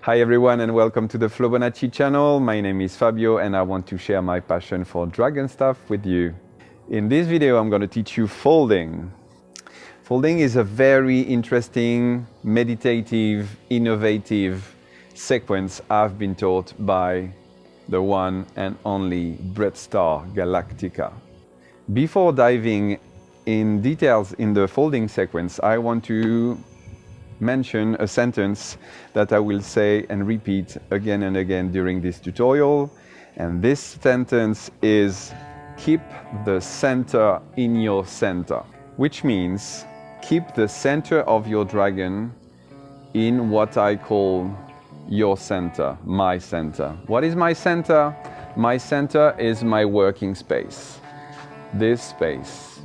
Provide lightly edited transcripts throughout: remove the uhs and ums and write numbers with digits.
Hi everyone and welcome to the Flowbonacci channel. My name is Fabio and I want to share my passion for dragon stuff with you. In this video I'm going to teach you folding. Folding is a very interesting, meditative, innovative sequence I've been taught by the one and only Bread Star Galactica. Before diving in details in the folding sequence, I want to mention a sentence that I will say and repeat again and again during this tutorial. And this sentence is keep the center in your center, which means keep the center of your dragon in what I call your center, my center. What is my center? My center is my working space. This space.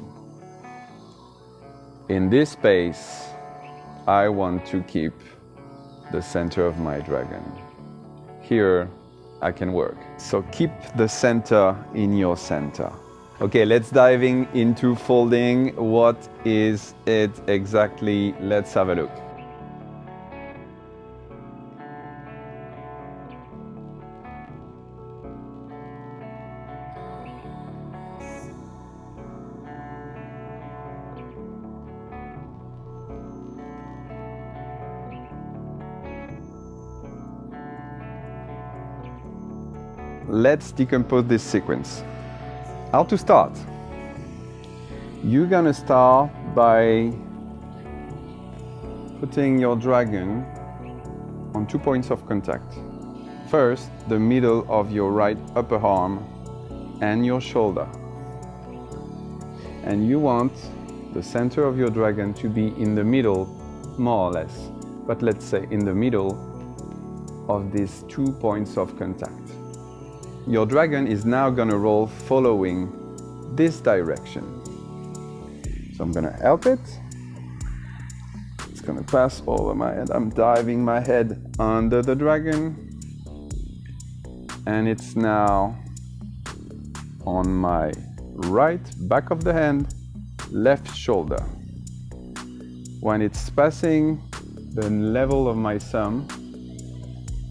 In this space, I want to keep the center of my dragon. Here, I can work. So keep the center in your center. Okay, let's diving into folding. What is it exactly? Let's have a look. Let's decompose this sequence. How to start? You're gonna start by putting your dragon on 2 points of contact. First, the middle of your right upper arm and your shoulder. And you want the center of your dragon to be in the middle, more or less, but let's say in the middle of these 2 points of contact. Your dragon is now gonna roll following this direction. So I'm gonna help it. It's gonna pass over my head. I'm diving my head under the dragon. And it's now on my right back of the hand, left shoulder. When it's passing the level of my thumb,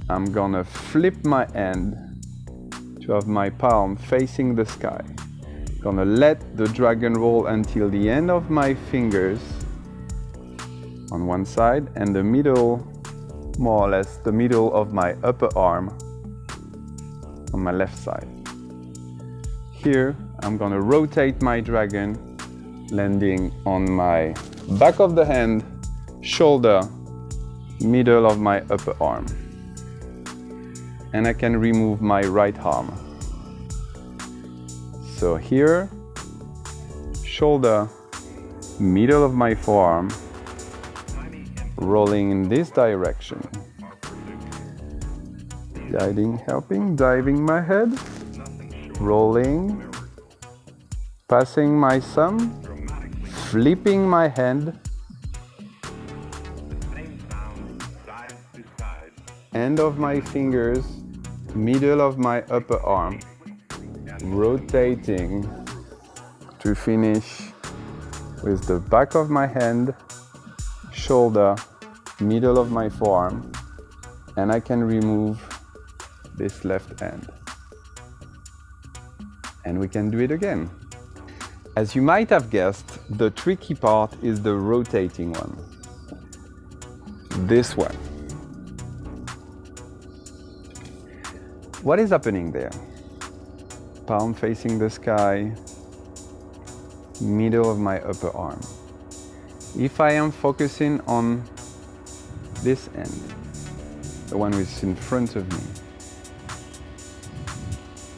I'm gonna flip my hand to have my palm facing the sky. Gonna let the dragon roll until the end of my fingers on one side and the middle, more or less, the middle of my upper arm on my left side. Here, I'm gonna rotate my dragon, landing on my back of the hand, shoulder, middle of my upper arm. And I can remove my right arm. So here, shoulder, middle of my forearm, rolling in this direction. Diving my head, rolling, passing my thumb, flipping my hand, end of my fingers, middle of my upper arm, rotating to finish with the back of my hand, shoulder, middle of my forearm, and I can remove this left hand. And we can do it again. As you might have guessed, the tricky part is the rotating one. This one. What is happening there? Palm facing the sky, middle of my upper arm. If I am focusing on this end, the one which is in front of me,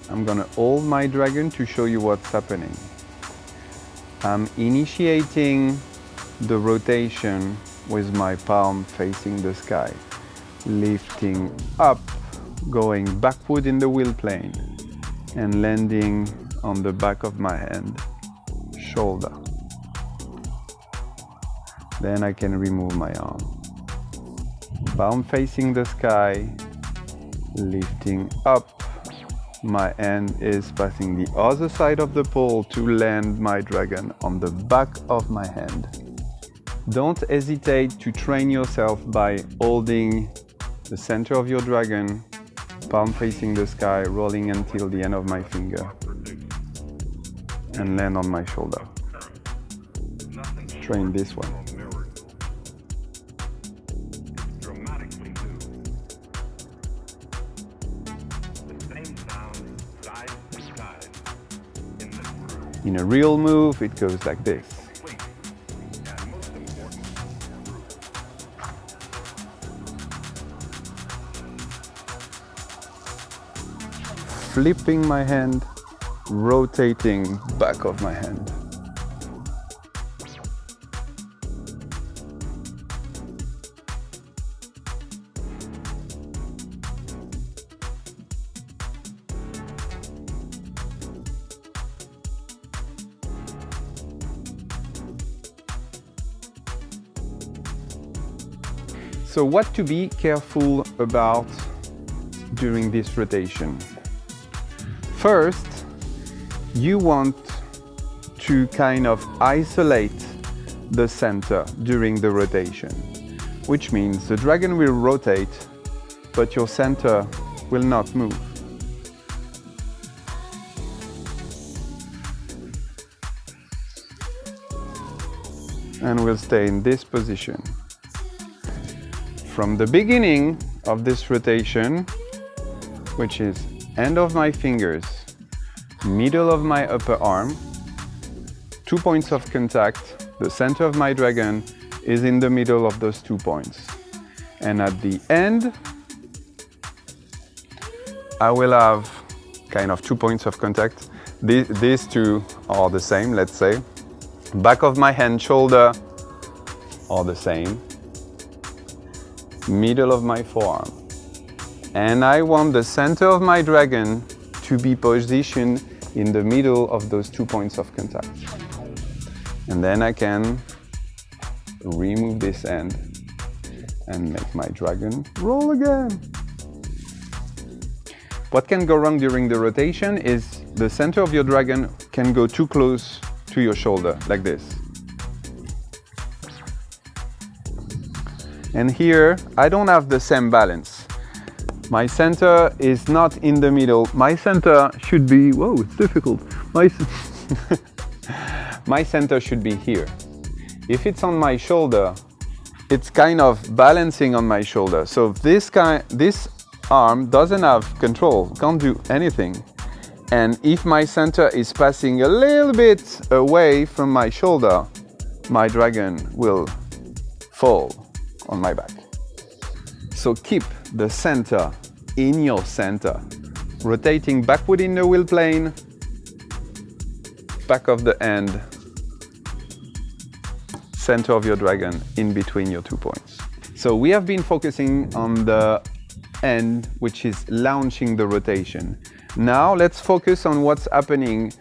I'm gonna hold my dragon to show you what's happening. I'm initiating the rotation with my palm facing the sky, lifting up, going backward in the wheel plane and landing on the back of my hand, shoulder. Then I can remove my arm. Palm facing the sky, lifting up. My hand is passing the other side of the pole to land my dragon on the back of my hand. Don't hesitate to train yourself by holding the center of your dragon, palm facing the sky, rolling until the end of my finger, and land on my shoulder. Train this one. In a real move, it goes like this. Flipping my hand, rotating back of my hand. So what to be careful about during this rotation? First, you want to kind of isolate the center during the rotation, which means the dragon will rotate, but your center will not move. And will stay in this position. From the beginning of this rotation, which is end of my fingers, middle of my upper arm, 2 points of contact, the center of my dragon is in the middle of those 2 points. And at the end, I will have kind of 2 points of contact. These two are the same, let's say. Back of my hand, shoulder are the same. Middle of my forearm. And I want the center of my dragon to be positioned in the middle of those 2 points of contact. And then I can remove this end and make my dragon roll again. What can go wrong during the rotation is the center of your dragon can go too close to your shoulder, like this. And here, I don't have the same balance. My center is not in the middle. My center should be, whoa, it's difficult. My center should be here. If it's on my shoulder, it's kind of balancing on my shoulder. So this arm doesn't have control, can't do anything. And if my center is passing a little bit away from my shoulder, my dragon will fall on my back. So keep the center in your center, rotating backward in the wheel plane, back of the end, center of your dragon in between your 2 points. So we have been focusing on the end, which is launching the rotation. Now let's focus on what's happening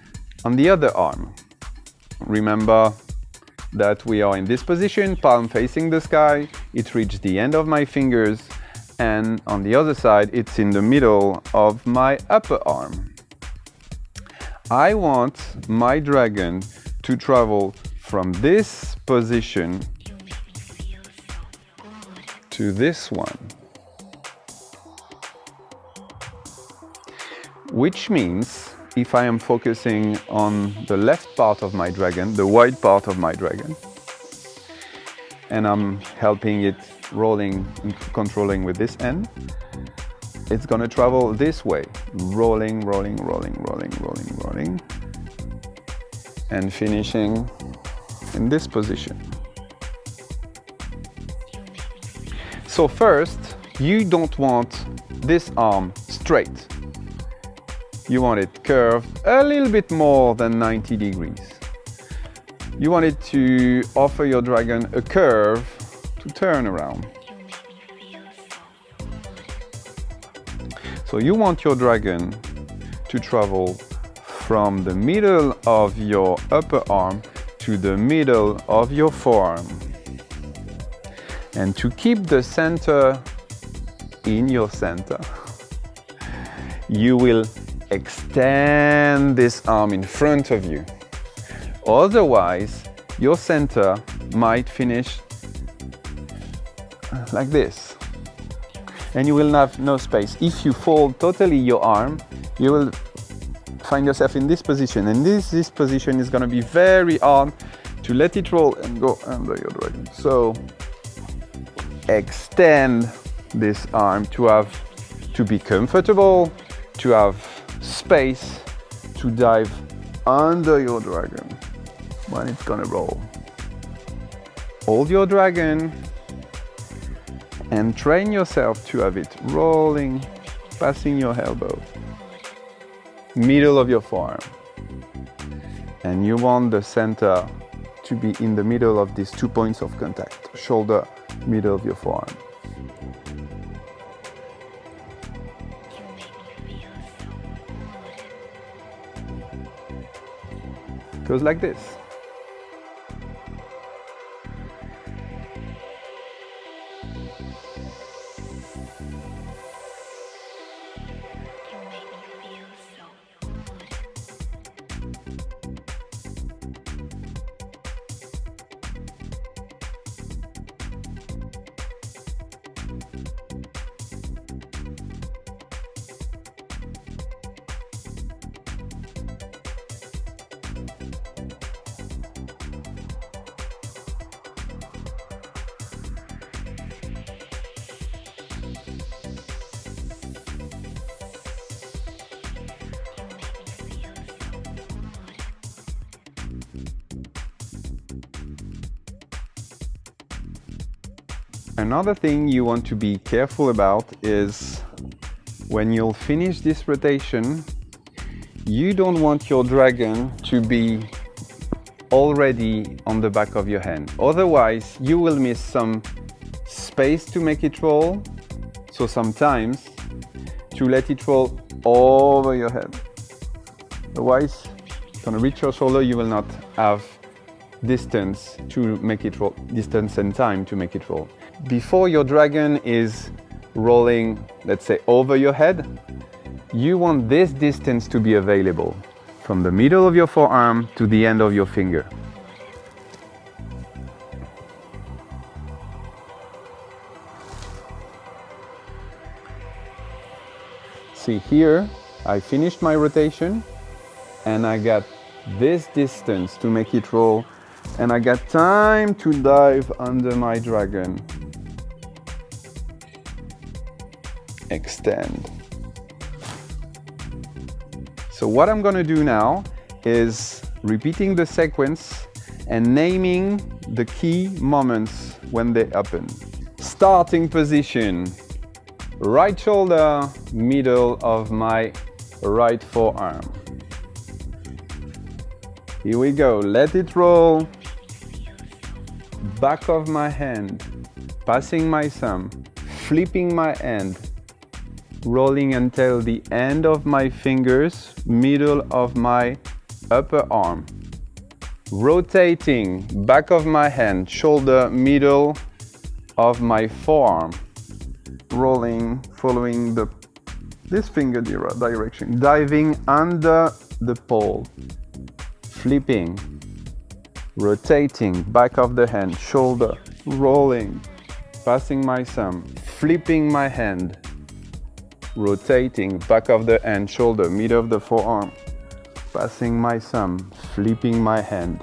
on the other arm. Remember that we are in this position, palm facing the sky, it reached the end of my fingers, and on the other side, it's in the middle of my upper arm. I want my dragon to travel from this position to this one. Which means if I am focusing on the left part of my dragon, the white part of my dragon, and I'm helping it rolling and controlling with this end, it's gonna travel this way, rolling, rolling, rolling, rolling, rolling, rolling, and finishing in this position. So first, you don't want this arm straight. You want it curved a little bit more than 90 degrees. You want it to offer your dragon a curve to turn around. So you want your dragon to travel from the middle of your upper arm to the middle of your forearm. And to keep the center in your center, you will extend this arm in front of you. Otherwise, your center might finish like this. and you will have no space. If you fold totally your arm, you will find yourself in this position, and this position is going to be very hard to let it roll and go under your dragon. So extend this arm to be comfortable, to have space to dive under your dragon when it's gonna roll. Hold your dragon and train yourself to have it rolling, passing your elbow, middle of your forearm. And you want the center to be in the middle of these 2 points of contact, shoulder, middle of your forearm. Goes like this. Another thing you want to be careful about is when you'll finish this rotation, you don't want your dragon to be already on the back of your hand. Otherwise, you will miss some space to make it roll. So sometimes to let it roll over your head. Otherwise, it's gonna reach your shoulder, you will not have distance to make it roll, distance and time to make it roll. Before your dragon is rolling, let's say, over your head, you want this distance to be available from the middle of your forearm to the end of your finger. See here, I finished my rotation and I got this distance to make it roll, and I got time to dive under my dragon. Extend. So what I'm going to do now is repeating the sequence and naming the key moments when they happen. Starting position, right shoulder, middle of my right forearm. Here we go, let it roll. Back of my hand, passing my thumb, flipping my hand, rolling until the end of my fingers, middle of my upper arm. Rotating, back of my hand, shoulder, middle of my forearm. Rolling, following this finger direction, diving under the pole. Flipping, rotating, back of the hand, shoulder, rolling, passing my thumb, flipping my hand, rotating, back of the hand, shoulder, middle of the forearm, passing my thumb, flipping my hand,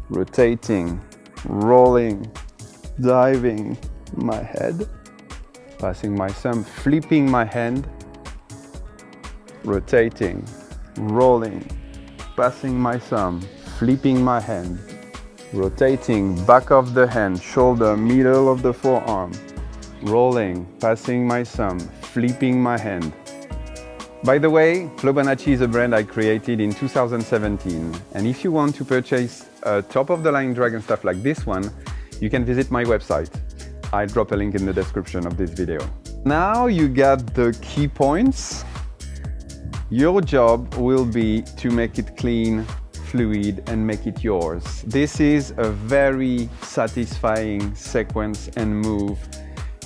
rotating, rolling, diving my head, passing my thumb, flipping my hand, rotating, rolling, passing my thumb, flipping my hand, rotating, back of the hand, shoulder, middle of the forearm, rolling, passing my thumb, flipping my hand. By the way, Flowbonacci is a brand I created in 2017, and if you want to purchase a top-of-the-line dragon stuff like this one, you can visit my website. I'll drop a link in the description of this video. Now you got the key points. Your job will be to make it clean, fluid, and make it yours. This is a very satisfying sequence and move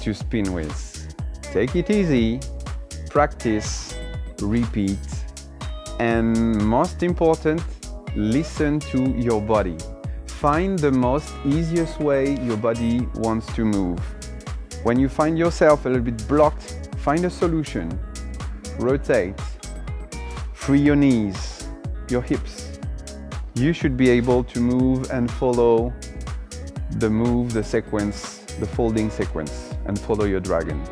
to spin with. Take it easy, practice, repeat, and most important, listen to your body. Find the most easiest way your body wants to move. When you find yourself a little bit blocked, find a solution. Rotate. Free your knees, your hips. You should be able to move and follow the sequence, the folding sequence, and follow your dragon.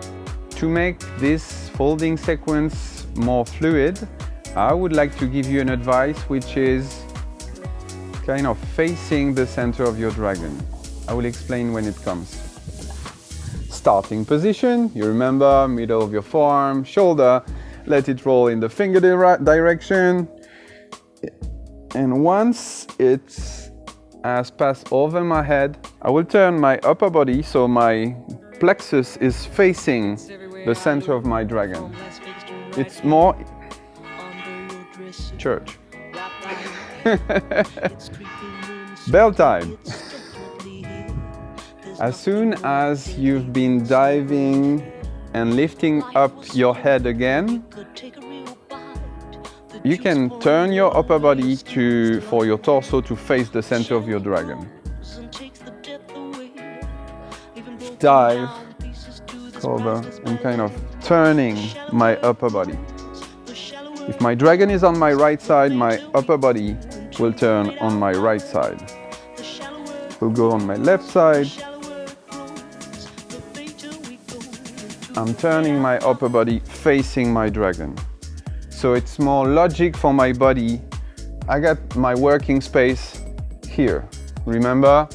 To make this folding sequence more fluid, I would like to give you an advice which is kind of facing the center of your dragon. I will explain when it comes. Starting position, you remember, middle of your forearm, shoulder, let it roll in the finger direction. And once it has passed over my head, I will turn my upper body so my plexus is facing the center of my dragon. It's more church. Bell time. As soon as you've been diving and lifting up your head again, you can turn your upper body for your torso to face the center of your dragon. Dive, cover, and kind of turning my upper body. If my dragon is on my right side, my upper body will turn on my right side. We'll go on my left side. I'm turning my upper body facing my dragon. So it's more logic for my body. I got my working space here. Remember,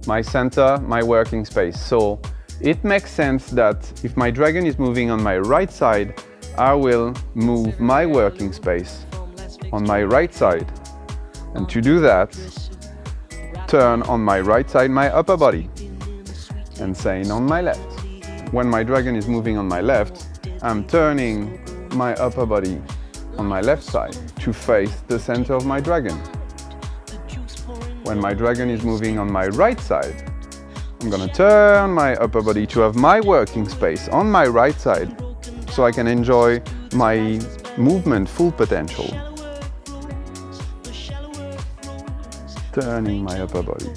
my center, my working space. So it makes sense that if my dragon is moving on my right side, I will move my working space on my right side. And to do that, turn on my right side my upper body. And same on my left. When my dragon is moving on my left, I'm turning my upper body on my left side to face the center of my dragon. When my dragon is moving on my right side, I'm gonna turn my upper body to have my working space on my right side so I can enjoy my movement full potential. Turning my upper body.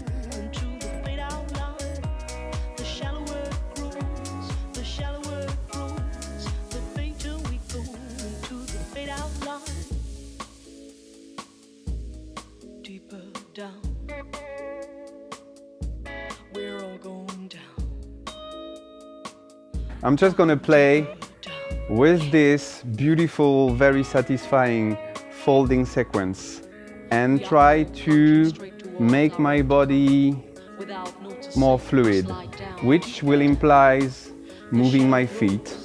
I'm just gonna play with this beautiful, very satisfying folding sequence and try to make my body more fluid, which will imply moving my feet,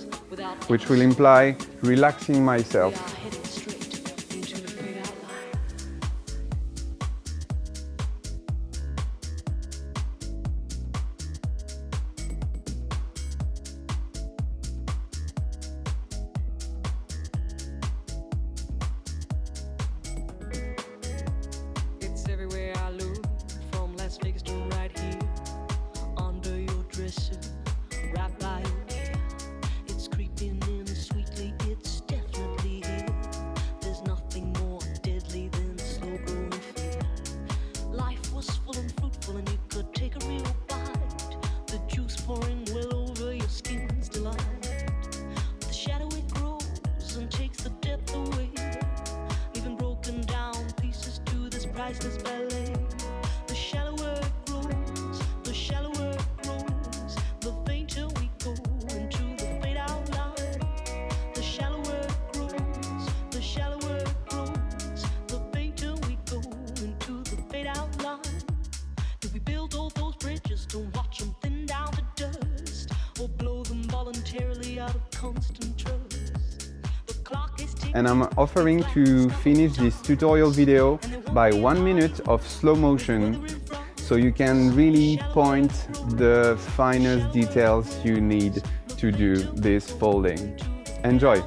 which will imply relaxing myself. And I'm offering to finish this tutorial video by 1 minute of slow motion so you can really point the finest details you need to do this folding. Enjoy!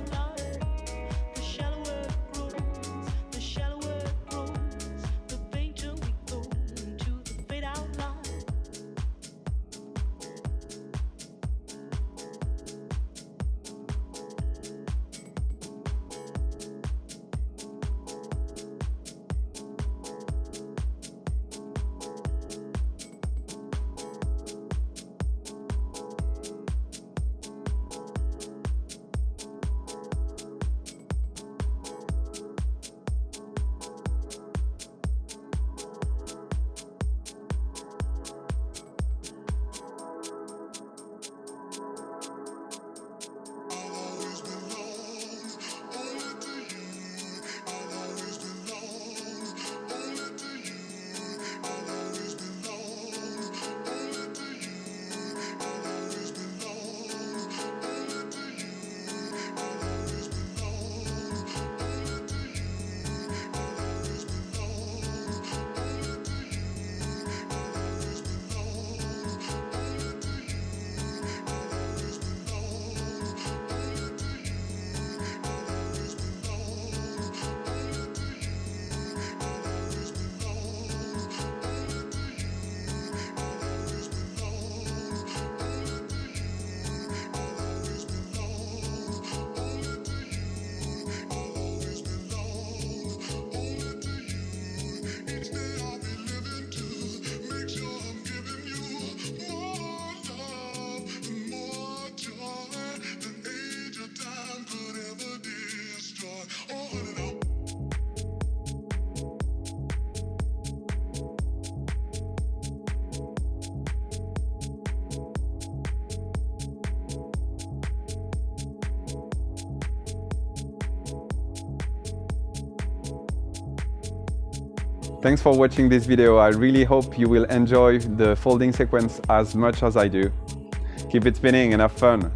Thanks for watching this video. I really hope you will enjoy the folding sequence as much as I do. Keep it spinning and have fun.